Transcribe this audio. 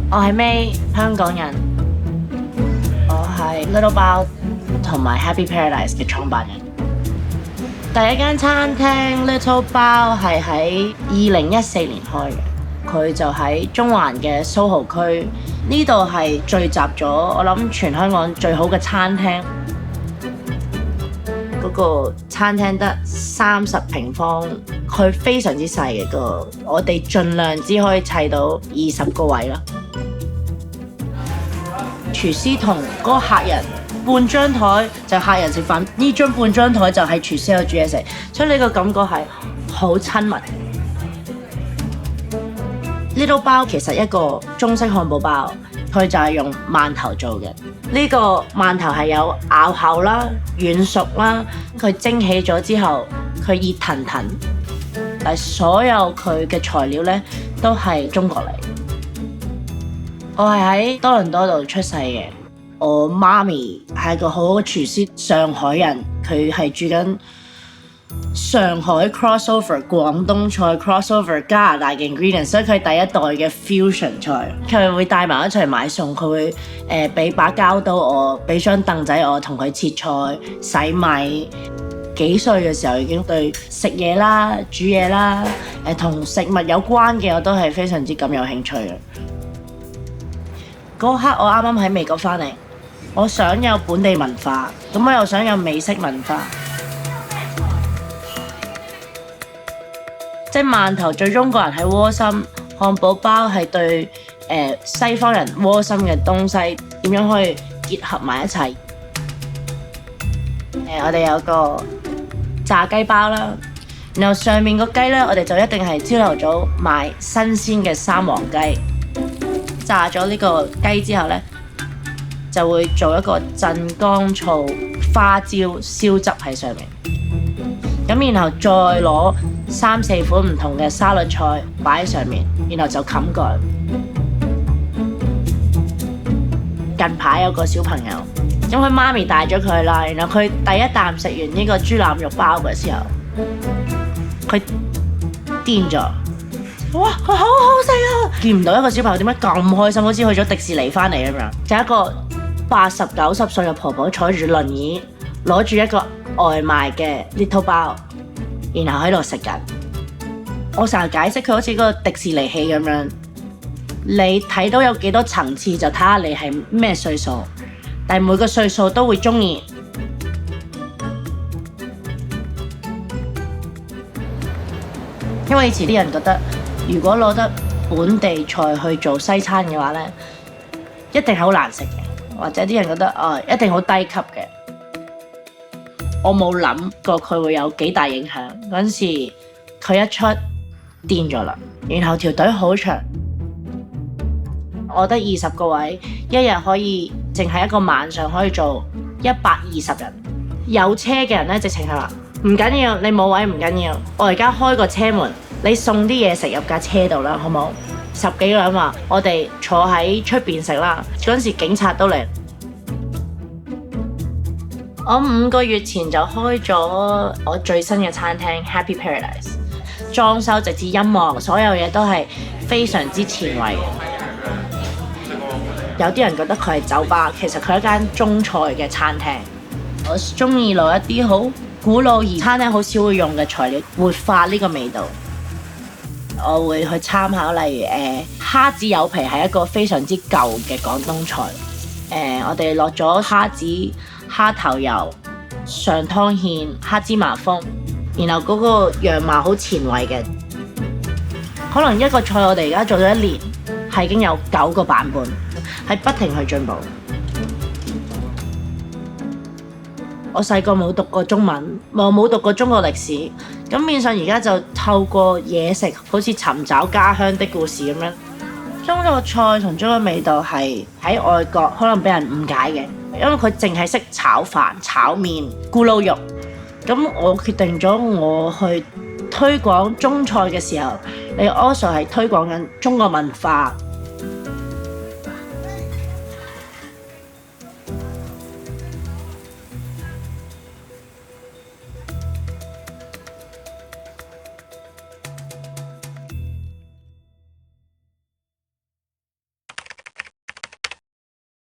我係 May，香港人。我係 Little Bao 同埋 Happy Paradise 嘅創辦人。第一間餐廳 Little Bao 係喺2014年開嘅，佢就喺中環嘅蘇豪區。呢度係聚集咗我諗全香港最好嘅餐廳。嗰個餐廳得30平方，佢非常之細嘅個，我哋盡量只可以砌到20個位啦。廚師同嗰個客人半張台就客人食飯，呢張半張台就係廚師喺度煮嘢食，所以呢個感覺係好親密。Little Bao 其實一個中式漢堡包，佢就係用饅頭做嘅。呢個饅頭係有咬口啦、軟熟啦，佢蒸起咗之後，佢熱騰騰，但係所有佢嘅材料呢都係中國嚟。我係喺多倫多度出世嘅，我媽咪係個好好嘅廚師，上海人，佢係住緊上海 crossover 廣東菜 crossover 加拿大嘅 ingredients， 所以佢係第一代嘅 fusion 菜。佢會帶埋一齊買餸，佢會俾把膠刀我，俾張凳仔我，同佢切菜、洗米。幾歲嘅時候已經對食嘢啦、煮嘢啦，同食物有關嘅我都係非常之咁有興趣嘅。嗰刻我啱啱喺美國返嚟，我想有本地文化，咁我又想有美式文化。即係饅頭最中國人係窩心，漢堡包係對西方人窩心嘅東西，點樣可以結合埋一齊？我哋有個炸雞包啦，然後上面個雞呢，我哋就一定係朝頭早買新鮮嘅三黃雞。炸咗呢個雞之後呢，就會做一個鎮江醋花椒燒汁喺上面，咁然後再攞3-4款唔同嘅沙律菜擺喺上面，然後就冚蓋。近排有個小朋友，咁佢媽咪帶咗佢啦，然後佢第一啖食完呢個豬腩肉包嘅時候，佢癲咗。哇！佢好好食啊！見唔到一個小朋友點解咁開心，好似去咗迪士尼返嚟咁樣。就一個80-90歲嘅婆婆坐住輪椅，攞住一個外賣嘅 Little Bao，然後喺度食緊。我成日解釋佢好似嗰個迪士尼戲咁樣，你睇到有幾多層次就睇下你係咩歲數，但係每個歲數都會鍾意。因為以前啲人覺得，如果攞得本地菜去做西餐嘅話呢，一定係好難食嘅，或者啲人覺得一定好低級嘅。我冇諗過佢會有幾大影響。嗰陣時佢一出癲咗啦，然後條隊好長，我得20個位，一日可以淨係一個晚上可以做120人。有車嘅人呢，直情係話唔緊要，你冇位唔緊要，我而家開個車門。你送啲嘢食入架車度啦，好冇？10幾個人話我哋坐喺出邊食啦。嗰陣時警察都嚟。我5個月前就開咗我最新嘅餐廳 Happy Paradise， 裝修直至音樂，所有嘢都係非常之前衛嘅。有啲人覺得佢係酒吧，其實佢係一間中菜嘅餐廳。我中意攞一啲好古老而餐廳好少會用嘅材料，活化呢個味道。我會去參考，例如蝦子柚皮係一個非常之舊嘅廣東菜。我哋落咗蝦子、蝦頭油、上湯芡、黑芝麻風，然後嗰個樣貌好前衛嘅。可能一個菜我哋而家做咗1年，係已經有9個版本，係不停去進步。我細個冇讀過中文，冇讀過中國歷史，咁變相而家就透過嘢食，好似尋找家鄉的故事咁樣。中國菜同中國味道係喺外國可能俾人誤解嘅，因為佢淨係識炒飯、炒麵、咕嚕肉。咁我決定咗我去推廣中菜嘅時候，你 also 係推廣緊中國文化。